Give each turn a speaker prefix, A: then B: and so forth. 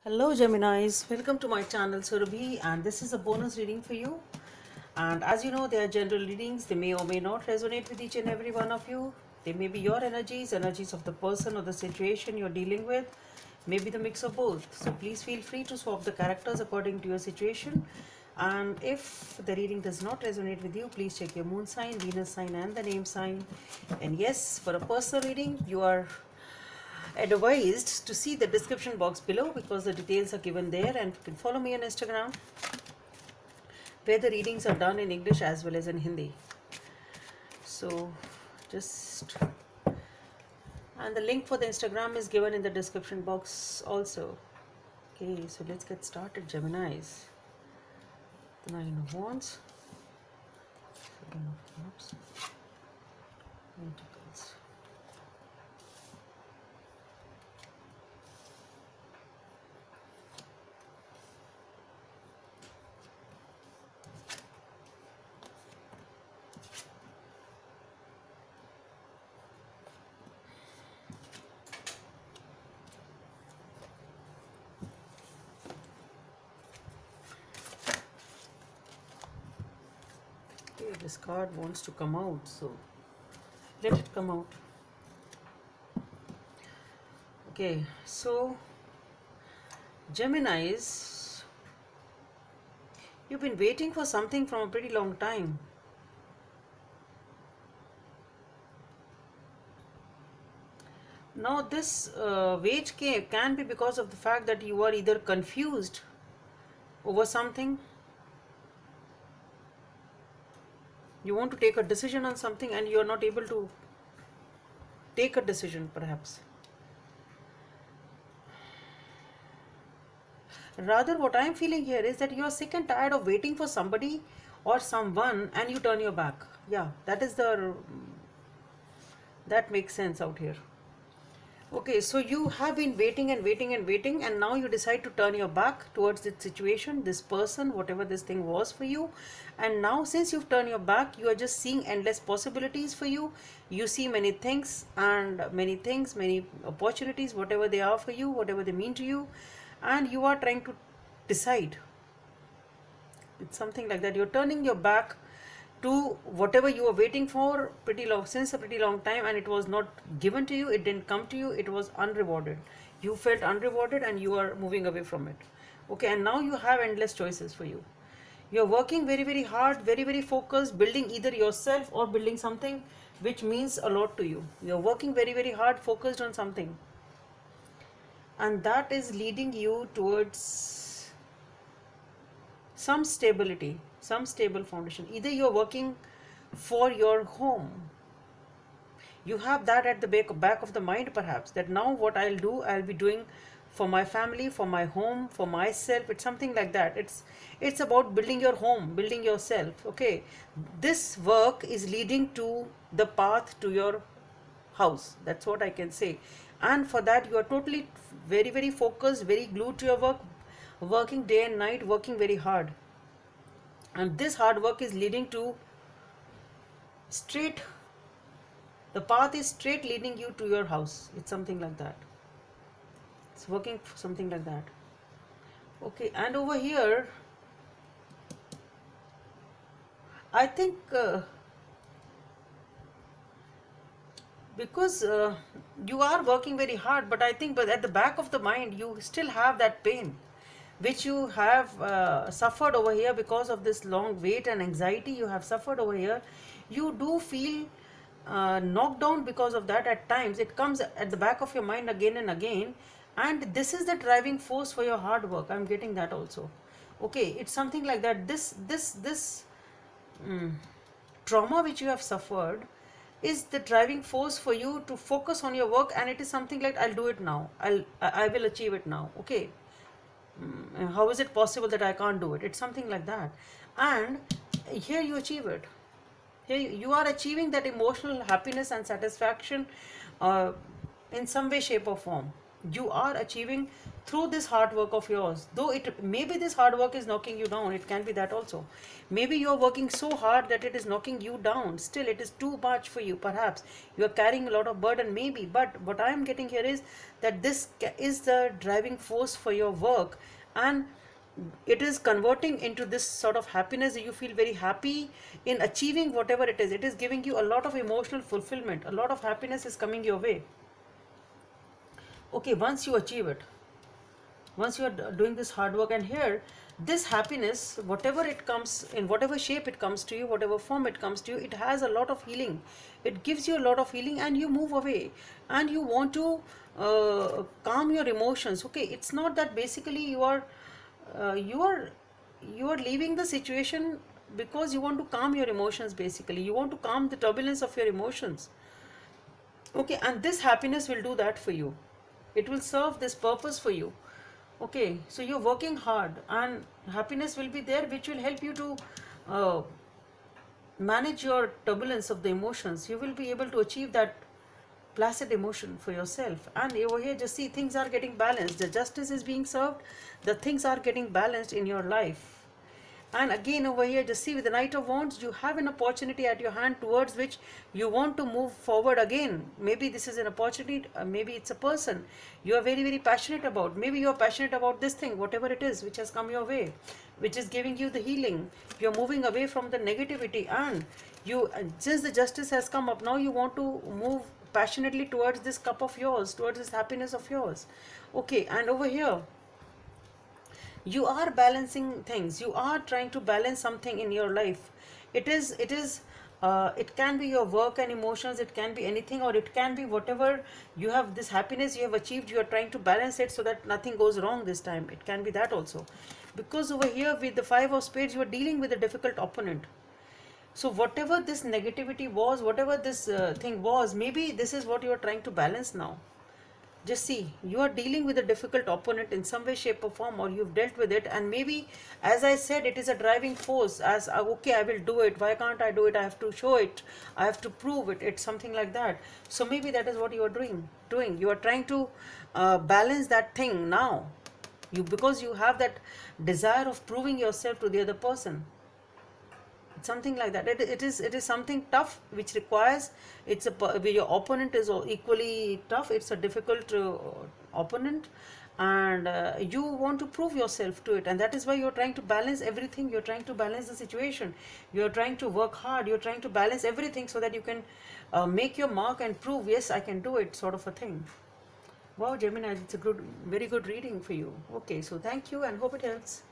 A: Hello Geminis, welcome to my channel Surabhi, and this is a bonus reading for you. And as you know, they are general readings. They may or may not resonate with each and every one of you. They may be your energies of the person or the situation you're dealing with, maybe the mix of both. So please feel free to swap the characters according to your situation. And if the reading does not resonate with you, please check your moon sign, Venus sign and the name sign. And yes, for a personal reading, you are advised to see the description box below because the details are given there, and you can follow me on Instagram where the readings are done in English as well as in Hindi. So just, and the link for the Instagram is given in the description box also. Okay, so let's get started, Geminis. The Nine of Wands, Seven of Cups, Pentacles. Okay, this card wants to come out, so let it come out. Okay, so Geminis, you've been waiting for something from a pretty long time. Now this wait can be because of the fact that you are either confused over something, you want to take a decision on something and you are not able to take a decision perhaps. Rather, what I am feeling here is that you are sick and tired of waiting for somebody or someone and you turn your back. Yeah, that makes sense out here. Okay, so you have been waiting and waiting and waiting, and now you decide to turn your back towards this situation, this person, whatever this thing was for you. And now since you've turned your back, you are just seeing endless possibilities for you. You see many things, many opportunities, whatever they are for you, whatever they mean to you, and you are trying to decide. It's something like that. You're turning your back to whatever you were waiting for since a pretty long time, and it was not given to you, it didn't come to you, it was unrewarded. You felt unrewarded and you are moving away from it. Okay, and now you have endless choices for you. You're working very hard, very focused, building either yourself or building something which means a lot to you. You're working very hard, focused on something, and that is leading you towards some stability, some stable foundation. Either you're working for your home, you have that at the back of the mind perhaps, that now what I'll do, I'll be doing for my family, for my home, for myself. It's something like that. It's about building your home, building yourself. Okay, this work is leading to the path to your house, that's what I can say. And for that you are totally very focused, very glued to your work, working day and night, working very hard. And this hard work is leading to straight, the path is straight leading you to your house. It's something like that. It's working for something like that. Okay, and over here I think because you are working very hard, but I think, but at the back of the mind you still have that pain which you have suffered over here because of this long wait and anxiety you have suffered over here. You do feel knocked down because of that. At times it comes at the back of your mind again and again, and this is the driving force for your hard work. I'm getting that also. Okay, it's something like that. This trauma which you have suffered is the driving force for you to focus on your work, and it is something like, I'll do it now, I will achieve it now. Okay, how is it possible that I can't do it? It's something like that. And here you achieve it. Here you are achieving that emotional happiness and satisfaction in some way, shape or form. You are achieving through this hard work of yours. Though it maybe this hard work is knocking you down, it can be that also. Maybe you're working so hard that it is knocking you down. Still, it is too much for you. Perhaps you are carrying a lot of burden, maybe. But what I am getting here is that this is the driving force for your work, and it is converting into this sort of happiness. You feel very happy in achieving whatever it is. It is giving you a lot of emotional fulfillment. A lot of happiness is coming your way. Okay, once you achieve it, once you are doing this hard work, and here this happiness, whatever it comes, in whatever shape it comes to you, whatever form it comes to you, it has a lot of healing. It gives you a lot of healing, and you move away, and you want to calm your emotions. Okay, it's not that basically you are uh, you are you are leaving the situation because you want to calm your emotions. Basically, you want to calm the turbulence of your emotions. Okay, and this happiness will do that for you. It will serve this purpose for you. Okay, so you're working hard, and happiness will be there, which will help you to uh, manage your turbulence of the emotions. You will be able to achieve that placid emotion for yourself. And over here, just see, things are getting balanced. The justice is being served, the things are getting balanced in your life. And again over here, just see, with the Knight of Wands, you have an opportunity at your hand towards which you want to move forward again. Maybe this is an opportunity, maybe it's a person you are very, very passionate about. Maybe you are passionate about this thing, whatever it is, which has come your way, which is giving you the healing. You're moving away from the negativity, and since the justice has come up, now you want to move passionately towards this cup of yours, towards this happiness of yours. Okay, and over here, you are balancing things. You are trying to balance something in your life. It can be your work and emotions, it can be anything, or it can be whatever you have, this happiness you have achieved, you are trying to balance it so that nothing goes wrong this time. It can be that also, because over here with the Five of Spades, you are dealing with a difficult opponent. So whatever this negativity was, whatever this thing was, maybe this is what you are trying to balance now. Just see, you are dealing with a difficult opponent in some way, shape or form, or you've dealt with it, and maybe, as I said, it is a driving force. As okay, I will do it, why can't I do it, I have to show it, I have to prove it. It's something like that. So maybe that is what you are doing. You are trying to balance that thing now, because you have that desire of proving yourself to the other person. Something like that. It is something tough, which requires, your opponent is equally tough. It's a difficult opponent, and you want to prove yourself to it, and that is why you're trying to balance everything. You're trying to balance the situation, you're trying to work hard, you're trying to balance everything so that you can make your mark and prove, yes, I can do it, sort of a thing. Wow, Gemini, it's a very good reading for you. Okay, so thank you and hope it helps.